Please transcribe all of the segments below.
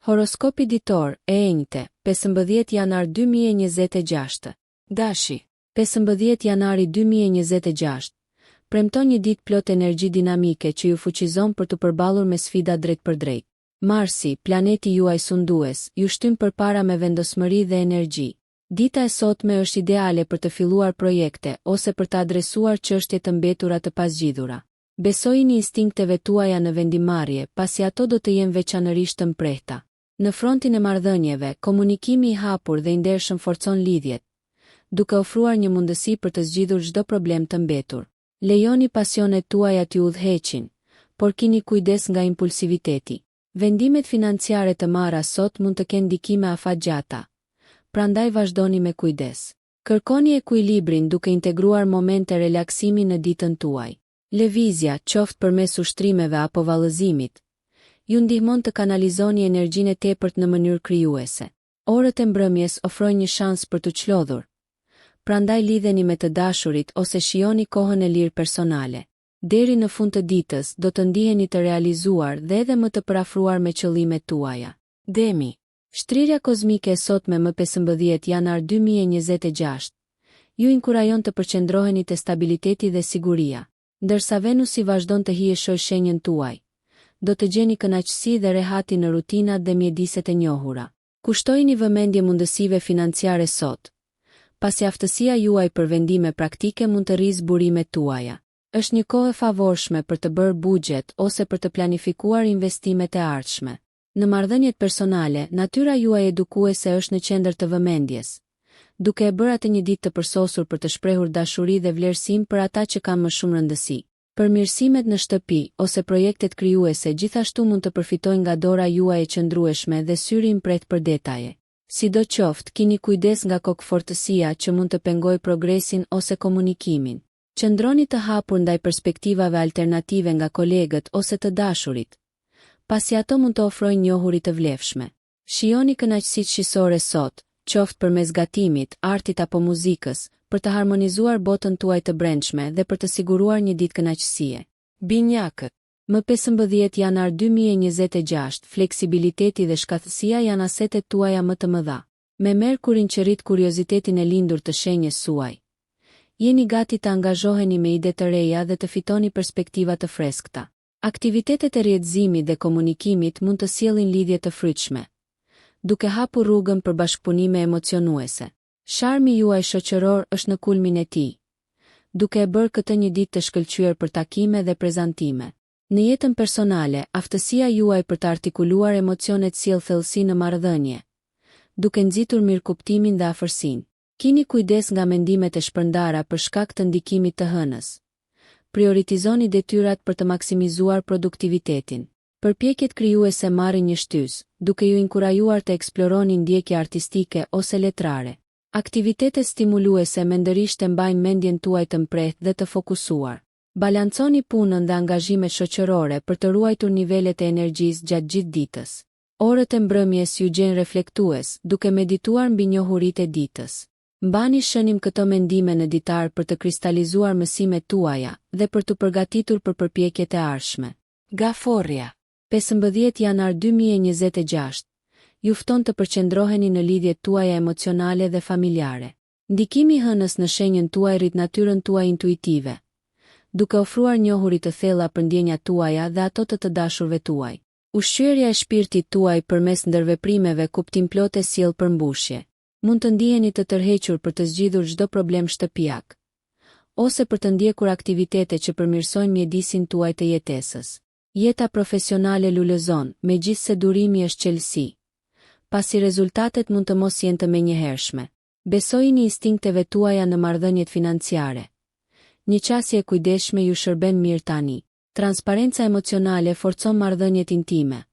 Horoskopi ditor, e enjte, 15 janar 2026. Dashi, 15 janari 2026. Premton një ditë plot energji dinamike që ju fuqizon për të përballur me sfida drejt për drejt. Marsi, planeti juaj sundues, ju shtyn përpara me vendosmëri dhe energji. Dita e sotme është ideale për të filluar projekte ose për të adresuar çështje të mbetura të pazgjidhura. Besojini instinkteve tuaja në vendimarrje, pasi ato do të jenë veçanërisht të mprehta. Në frontin e marrëdhënieve, komunikimi i hapur dhe i ndershëm forcon lidhjet, duke ofruar një mundësi për të zgjidhur çdo problem të mbetur. Lejoni pasionet tuaja t'ju udhëheqin, por keni kujdes nga impulsiviteti. Vendimet financiare të marra sot mund të kenë ndikime afatgjata, prandaj vazhdoni me kujdes. Kërkoni ekuilibrin duke integruar momente relaksimi në ditën tuaj. Lëvizja, qoftë përmes ushtrimeve apo vallëzimit, ju ndihmon të kanalizoni energjinë e tepërt në mënyrë krijuese. Orët e mbrëmjes ofrojnë një shans për të çlodhur, prandaj lidheni me të dashurit ose shijoni kohën e lirë personale. Deri në fund të ditës do të ndiheni të realizuar dhe edhe më të përafruar me qëllimet tuaja. Demi, shtrirja kozmike e sotme më 15 janar 2026, ju inkurajon të përqendroheni te stabiliteti dhe siguria. Ndërsa Venusi vazhdon të hijeshojë shenjën tuaj, do të gjeni kënaqësi dhe rehati në rutinat dhe mjediset e njohura. Kushtojini vëmendje mundësive financiare sot, pasi aftësia juaj për vendime praktike mund të rrizë burimet tuaja. Është një kohë e favorshme për të bërë buxhet ose për të planifikuar investimet e ardhshme. Në marrëdhëniet personale, natyra juaj edukuese është në qendër të vëmendjes, duke e bërë atë një ditë të përsosur për të shprehur dashuri dhe vlerësim për ata që kanë më shumë rëndësi. Përmirësimet në shtëpi ose projektet krijuese gjithashtu mund të përfitojnë nga dora juaj e qëndrueshme dhe syri i mbret për detaje. Sidoqoftë, keni kujdes nga kokëfortësia që mund të pengojë progresin ose komunikimin. Qëndroni të hapur ndaj perspektivave alternative nga kolegët ose të dashurit, pasi ato mund të ofrojnë njohuri të vlefshme. Shijoni kënaqësitë shqisore sot, qoftë përmes gatimit, artit apo muzikës, për të harmonizuar botën tuaj të brendshme dhe për të siguruar një ditë kënaqësie. Binjakët, më 15 janar 2026, fleksibiliteti dhe shkathësia janë asetet tuaja më të mëdha. Me Merkurin që rrit kuriozitetin e lindur të shenjës suaj, jeni gati të angazhoheni me ide të reja dhe të fitoni perspektiva të freskëta. Aktivitetet e rrjedhëzimit dhe komunikimit mund të sjellin lidhje të frytshme, duke hapur rrugën për bashkëpunime emocionuese. Sharmi juaj shoqëror është në kulmin e tij, duke e bërë këtë një ditë të shkëlqyer për takime dhe prezantime. Në jetën personale, aftësia juaj për të artikuluar emocionet sjell thellësi në marrëdhënie, duke nxitur mirëkuptimin dhe afërsinë. Keni kujdes nga mendimet e shpërndara për shkak të ndikimit të hënës. Prioritizoni detyrat për të maksimizuar produktivitetin. Përpjekjet krijuese marrin një shtys, duke ju inkurajuar të eksploroni ndjekje artistike ose letrare. Aktivitetet stimuluese mendërisht e mbajnë mendjen tuaj të mprehtë dhe të fokusuar. Balanconi punën dhe angazhimet shoqërore për të ruajtur nivelet e energjisë gjatë gjithë ditës. Orët e mbrëmjes ju gjen reflektues, duke medituar mbi njohuritë e ditës. Mbani shënim këto mendime në ditar për të kristalizuar mësimet tuaja dhe për të përgatitur për përpjekjet e ardhshme. Gaforria, 15 janar 2026, ju fton të përqendroheni në lidhjet tuaja emocionale dhe familjare. Ndikimi i hënës në shenjën tuaj rrit natyrën tuaj intuitive, duke ofruar njohuri të thella për ndjenjat tuaja dhe ato të dashurve tuaj. Ushqyerja e shpirtit tuaj përmes ndërveprimeve kuptimplote sjell përmbushje. Mund të ndiheni të tërhequr për të zgjidhur çdo problem shtëpiak, ose për të ndjekur aktivitete që përmirësojnë mjedisin tuaj të jetesës. Jeta profesionale lulëzon, megjithse durimi është qelësi, pasi rezultatet mund të mos jenë të menjëhershme. Besojini instinkteve tuaja në marrëdhëniet financiare. Një qasje e kujdesshme ju shërben mirë tani. Transparenca emocionale forcon marrëdhëniet intime,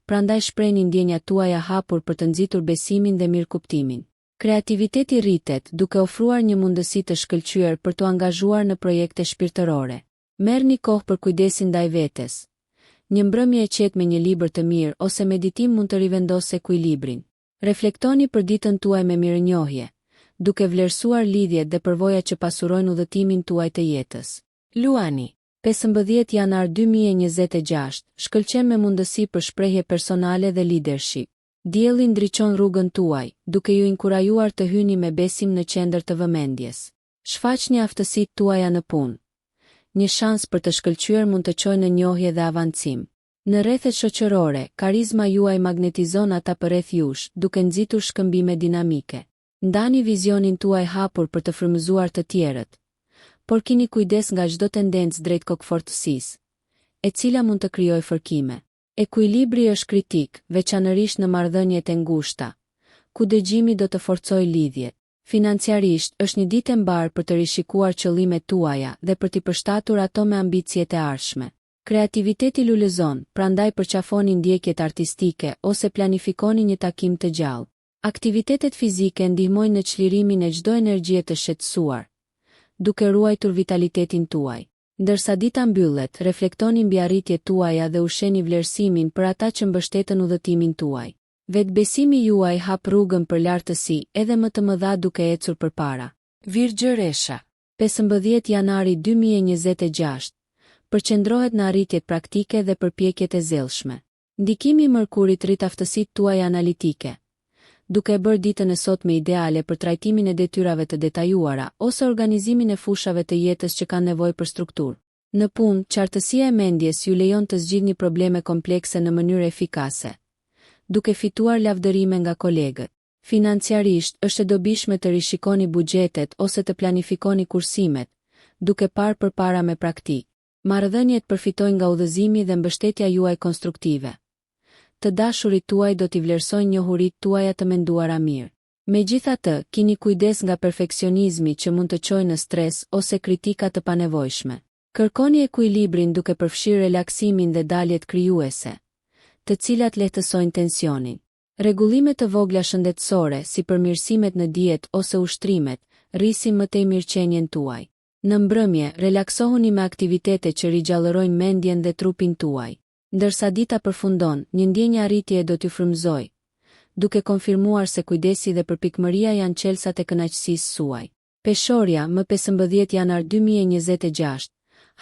prandaj shprehni ndjenjat tuaja hapur për të nxitur besimin dhe mirëkuptimin. Kreativiteti rritet duke ofruar një mundësi të shkëlqyer për të angazhuar në projekte shpirtërore. Merrni kohë për kujdesin ndaj vetes. Një mbrëmje e qetë me një libër të mirë ose meditim mund të rivendosë ekuilibrin. Reflektoni për ditën tuaj me mirënjohje, duke vlerësuar lidhjet dhe përvojat që pasurojnë udhëtimin tuaj të jetës. Luani, 15 janar 2026, shkëlqen me mundësi për shprehje personale dhe leadership. Dielli ndriçon rrugën tuaj, duke ju inkurajuar të hyni me besim në qendër të vëmendjes. Shfaqni aftësitë tuaja në punë. Një shans për të shkëlqyer mund të çojë në njohje dhe avancim. Në rrethet shoqërore, karizma juaj magnetizon ata përreth jush, duke nxitur shkëmbime dinamike. Ndani vizionin tuaj hapur për të frymëzuar të tjerët. Por kini kujdes nga çdo tendencë drejt kokfortësisë, e cila mund të krijojë fërkime. Ekuilibri është kritik, veçanërisht në marrëdhëniet e ngushta, ku dëgjimi do të forcojë lidhjet. Financiarisht, është një ditë e mbar për të rishikuar qëllimet tuaja dhe për t'i përshtatur ato me ambicjet e ardhshme. Kreativiteti lulëzon, prandaj përqafoni ndjekjet artistike ose planifikoni një takim të gjallë. Aktivitetet fizike ndihmojnë në çlirimin e çdo energjie të shqetësuar, duke ruajtur vitalitetin tuaj. Ndërsa dita mbyllet, reflektoni mbi arritjet tuaja dhe ushqeni vlerësimin për ata që mbështetën udhëtimin tuaj. Vetbesimi juaj hap rrugën për lartësi edhe më të mëdha duke ecur përpara. Virgjëresha, 15 janari 2026, përqendrohet në arritjet praktike dhe përpjekjet e zellshme. Ndikimi i Mërkurit rrit aftësitë tuaja analitike, duke bërë ditën e sotme ideale për trajtimin e detyrave të detajuara ose organizimin e fushave të jetës që kanë nevojë për strukturë. Në punë, qartësia e mendjes ju lejon të zgjidhni probleme komplekse në mënyrë efikase, duke fituar lavdërime nga kolegët. Financiarisht, është e dobishme të rishikoni buxhetet ose të planifikoni kursimet, duke parë përpara me praktikë. Marrëdhëniet përfitojnë nga udhëzimi dhe mbështetja juaj konstruktive. Të dashurit tuaj do t'i vlerësojnë njohuritë tuaja të menduara mirë. Megjithatë, kini kujdes nga perfeksionizmi që mund të çojë në stres ose kritika të panevojshme. Kërkoni ekuilibrin duke përfshirë relaksimin dhe daljet krijuese, të cilat lehtësojnë tensionin. Rregullime të vogla shëndetësore, si përmirësimet në dietë ose ushtrimet, rrisin më tej mirëqenien tuaj. Në mbrëmje, relaksohuni me aktivitete që rigjallërojnë mendjen dhe trupin tuaj. Ndërsa dita përfundon, një ndjenjë arritje do t'ju frymëzojë, duke konfirmuar se kujdesi dhe përpikmëria janë çelësat e kënaqësisë suaj. Peshorja, më 15 janar 2026,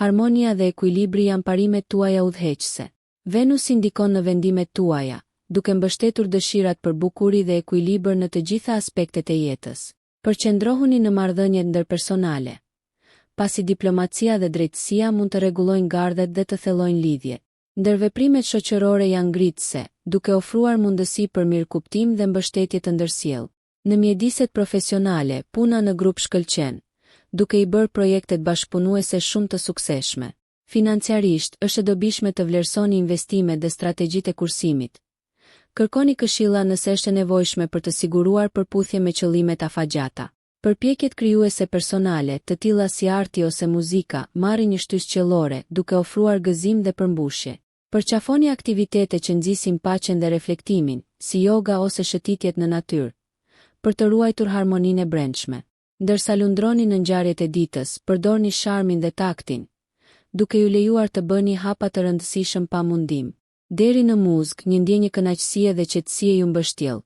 harmonia dhe ekuilibri janë parimet tuaja udhëheqëse. Venusi ndikon në vendimet tuaja, duke mbështetur dëshirat për bukuri dhe ekuilibër në të gjitha aspektet e jetës. Përqendrohuni në marrëdhëniet ndërpersonale, pasi diplomacia dhe drejtësia mund të rregullojnë gardet dhe të thellojnë lidhjet. Ndërveprimet shoqërore janë ngritëse, duke ofruar mundësi për mirëkuptim dhe mbështetje të ndërsjellë. Në mjediset profesionale, puna në grup shkëlqen, duke i bërë projektet bashkëpunuese shumë të suksesshme. Financiarisht, është e dobishme të vlerësoni investimet dhe strategjitë e kursimit. Kërkoni këshilla nëse është e nevojshme për të siguruar përputhje me qëllimet afatgjata. Përpjekjet krijuese personale, të tilla si arti ose muzika, marrin një shtysë qellore, duke ofruar gëzim dhe përmbushje. Përqafoni aktivitete që nxisin paqen dhe reflektimin, si yoga ose shëtitjet në natyrë, për të ruajtur harmoninë e brendshme. Ndërsa lundroni në ngjarjet e ditës, përdorni sharmin dhe taktin, duke ju lejuar të bëni hapa të rëndësishëm pa mundim. Deri në muzikë, një ndjenjë kënaqësie dhe qetësie ju mbështjell,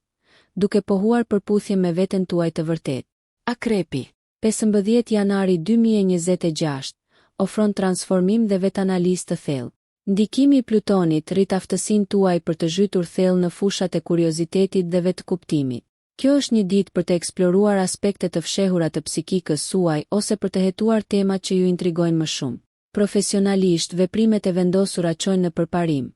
duke pohuar përputhje me veten tuaj të vërtetë. Akrepi, 15 janari 2026, ofron transformim dhe vetanalizë të thellë. Ndikimi i Plutonit rrit aftësinë tuaj për të zhytur thellë në fushat e kuriozitetit dhe vetkuptimit. Kjo është një ditë për të eksploruar aspekte të fshehura të psikikës suaj ose për të hetuar temat që ju intrigojnë më shumë. Profesionalisht, veprimet e vendosura çojnë në përparim,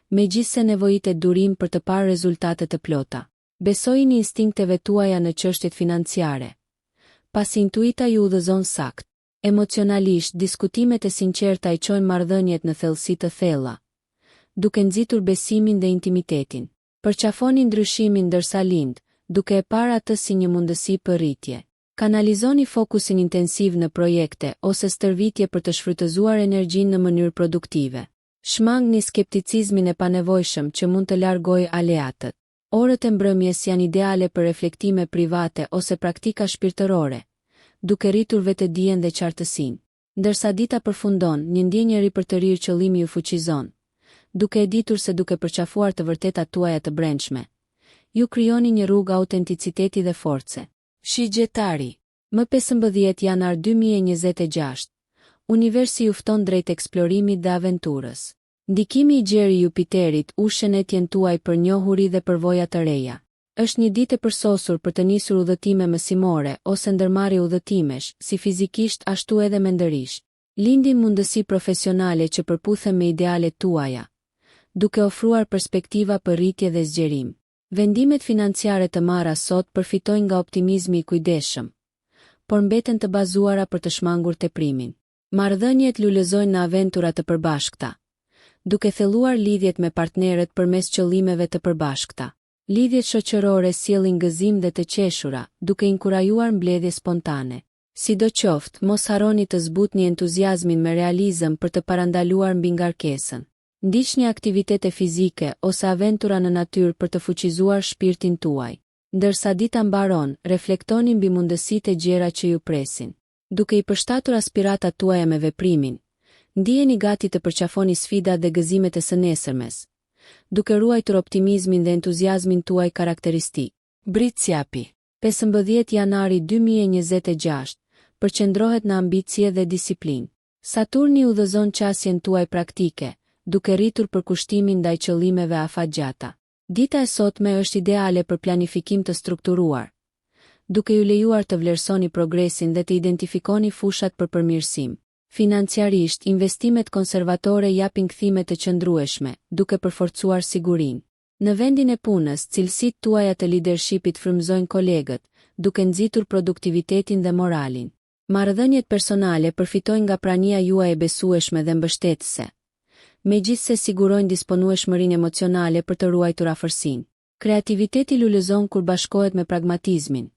megjithse nevojitet durim për të parë rezultate të plota. Besojini instinkteve tuaja në çështjet financiare, pasi intuita ju udhëzon sakt. Emocionalisht, diskutimet e sinqerta i çojnë marrëdhëniet në thellësi të thella, duke nxitur besimin dhe intimitetin. Përqafoni ndryshimin ndërsa lind, duke e parë atë si një mundësi për rritje. Kanalizoni fokusin intensiv në projekte ose stërvitje për të shfrytëzuar energjinë në mënyrë produktive. Shmangni skepticizmin e panevojshëm që mund të largojë aleatët. Orët e mbrëmjes janë ideale për reflektime private ose praktika shpirtërore, duke rritur vetëdijen dhe qartësinë. Ndërsa dita përfundon, një ndjenjë e ripërtërir qëllimi ju fuqizon, duke e ditur se duke përqafuar të vërtetat tuaja të brendshme, ju krijoni një rrugë autenticiteti dhe force. Shigjetari, më 15 janar 2026, universi ju fton drejt eksplorimit dhe aventurës. Ndikimi i gjerë i Jupiterit ushqen etjen tuaj për njohuri dhe përvoja të reja. Është një ditë e përsosur për të nisur udhëtime mësimore ose ndërmarrje udhëtimesh, si fizikisht ashtu edhe mendërisht. Lindin mundësi profesionale që përputhen me idealet tuaja, duke ofruar perspektiva për rritje dhe zgjerim. Vendimet financiare të marra sot përfitojnë nga optimizmi i kujdesshëm, por mbeten të bazuara për të shmangur teprimin. Marrëdhëniet lulëzojnë në aventura të përbashkëta, duke thelluar lidhjet me partnerët përmes qëllimeve të përbashkëta. Lidhjet shoqërore sjellin gëzim dhe të qeshura, duke inkurajuar mbledhje spontane. Sidoqoftë, mos harroni të zbutni entuziazmin me realizëm për të parandaluar mbi ngarkesën. Ndiqni aktivitete fizike ose aventura në natyrë për të fuqizuar shpirtin tuaj. Ndërsa dita mbaron, reflektoni mbi mundësitë e gjera që ju presin. Duke i përshtatur aspiratat tuaja me veprimin, ndiheni gati të përqafoni sfidat dhe gëzimet e së nesërmes, duke ruajtur optimizmin dhe entuziazmin tuaj karakteristik. Britsjapi, 15 janari 2026, përqendrohet në ambicie dhe disiplinë. Saturni udhëzon qasjen tuaj praktike, duke rritur përkushtimin ndaj qëllimeve afatgjata. Dita e sotme është ideale për planifikim të strukturuar, duke ju lejuar të vlerësoni progresin dhe të identifikoni fushat për përmirësim. Financiarisht, investimet konservatore japin kthime të qëndrueshme, duke përforcuar sigurinë. Në vendin e punës, cilësitë tuaja të leadershipit frymëzojnë kolegët, duke nxitur produktivitetin dhe moralin. Marrëdhëniet personale përfitojnë nga prania juaj e besueshme dhe mbështetëse, megjithse sigurojnë disponueshmërinë emocionale për të ruajtur afërsinë. Kreativiteti lulëzon kur bashkohet me pragmatizmin,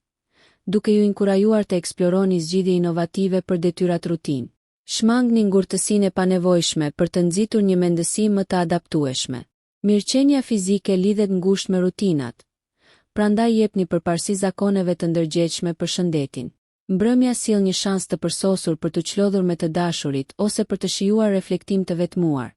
duke ju inkurajuar të eksploroni zgjidhje inovative për detyrat rutinë. Shmangni ngurtësinë e panevojshme për të nxitur një mendësi më të adaptueshme. Mirëqenia fizike lidhet ngushtë me rutinat, prandaj jepni përparësi zakoneve të ndërgjegjshme për shëndetin. Mbrëmja sjell një shans të përsosur për të qlodhur me të dashurit ose për të shijuar reflektim të vetmuar,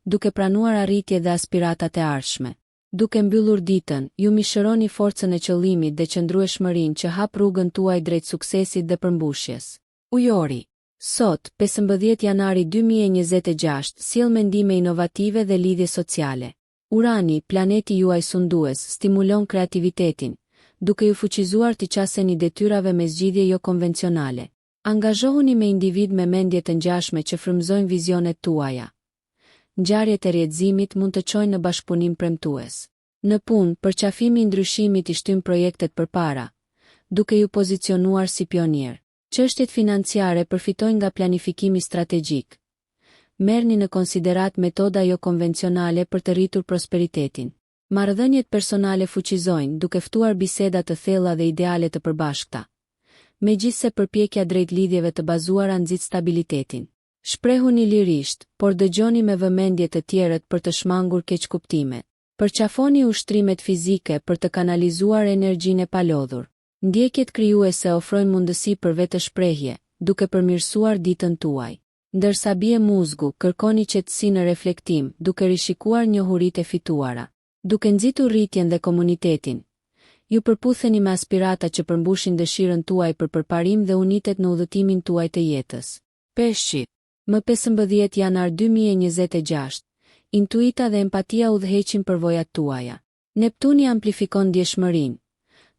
duke pranuar arritje dhe aspiratat e ardhshme. Duke mbyllur ditën, ju mishëroni forcën e qëllimit dhe qëndrueshmërinë që hap rrugën tuaj drejt suksesit dhe përmbushjes. Ujori. Sot, 15 janari 2026, sjell mendime inovative dhe lidhje sociale. Urani, planeti juaj sundues, stimulon kreativitetin, duke ju fuqizuar të qaseni detyrave me zgjidhje jo konvencionale. Angazhohuni me individ me mendje të ngjashme që frymëzojnë vizionet tuaja. Ngjarjet e rrjedhimit mund të çojnë në bashkëpunim premtues. Në punë, përqafimi i ndryshimit i shtyn projektet përpara, duke ju pozicionuar si pionier. Çështjet financiare përfitojnë nga planifikimi strategjik. Merrni në konsiderat metoda jo konvencionale për të rritur prosperitetin. Marrëdhëniet personale fuqizojnë duke ftuar biseda të thella dhe ideale të përbashkëta. Megjithse përpjekja drejt lidhjeve të bazuara nxit stabilitetin. Shprehuni lirisht, por dëgjoni me vëmendje të tjerët për të shmangur keqkuptimet. Përqafoni ushtrimet fizike për të kanalizuar energjinë e palodhur. Ndjekjet krijuese ofrojnë mundësi për vetëshprehje, duke përmirësuar ditën tuaj. Ndërsa bie muzgu, kërkoni qetësi në reflektim, duke rishikuar njohuritë e fituara. Duke nxitur rritjen dhe komunitetin, ju përputheni me aspirata që përmbushin dëshirën tuaj për përparim dhe unitet në udhëtimin tuaj të jetës. Peshqit. Më 15 janar 2026, intuita dhe empatia udhëheqin përvojat tuaja. Neptuni amplifikon ndjeshmërinë,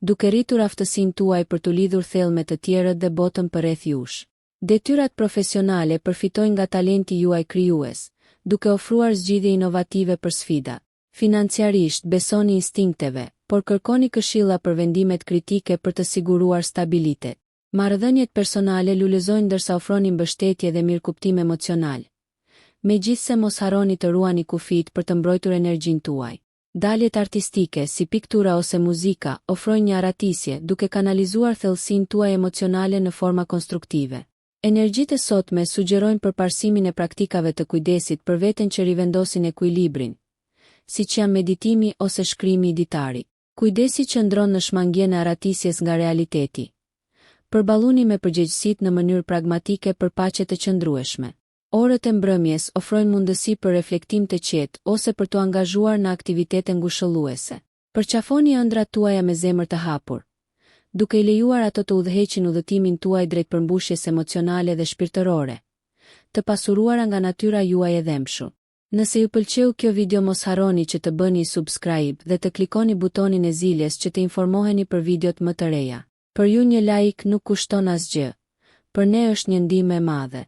duke rritur aftësinë tuaj për të lidhur thellë me të tjerët dhe botën përreth jush. Detyrat profesionale përfitojnë nga talenti juaj krijues, duke ofruar zgjidhje inovative për sfida. Financiarisht besoni instinkteve, por kërkoni këshilla për vendimet kritike për të siguruar stabilitet. Marrëdhëniet personale lulëzojnë ndërsa ofroni mbështetje dhe mirëkuptim emocional. Megjithse mos harroni të ruani kufit për të mbrojtur energjinë tuaj. Daljet artistike si piktura ose muzika ofrojnë një aratisje duke kanalizuar thellësinë tuaj emocionale në forma konstruktive. Energjitë e sotme sugjerojnë përparësimin e praktikave të kujdesit për veten që rivendosin ekuilibrin, siç janë meditimi ose shkrimi i ditarit. Kujdesi qëndron në shmangjen e aratisjes nga realiteti. Përballuni me përgjegjësitë në mënyrë pragmatike për paqe të qëndrueshme. Orët e mbrëmjes ofrojnë mundësi për reflektim të qetë ose për të angazhuar në aktivitete ngushëlluese. Përqafoni ëndrat tuaja me zemër të hapur, duke I lejuar ato të udhëheqin udhëtimin tuaj drejt përmbushjes emocionale dhe shpirtërore, të pasuruara nga natyra juaj e dhemshme. Nëse ju pëlqeu kjo video mos harroni që të bëni subscribe dhe të klikoni butonin e ziljes që të informoheni për videot më të reja. Për ju një like nuk kushton asgjë, për ne është një ndihmë e madhe.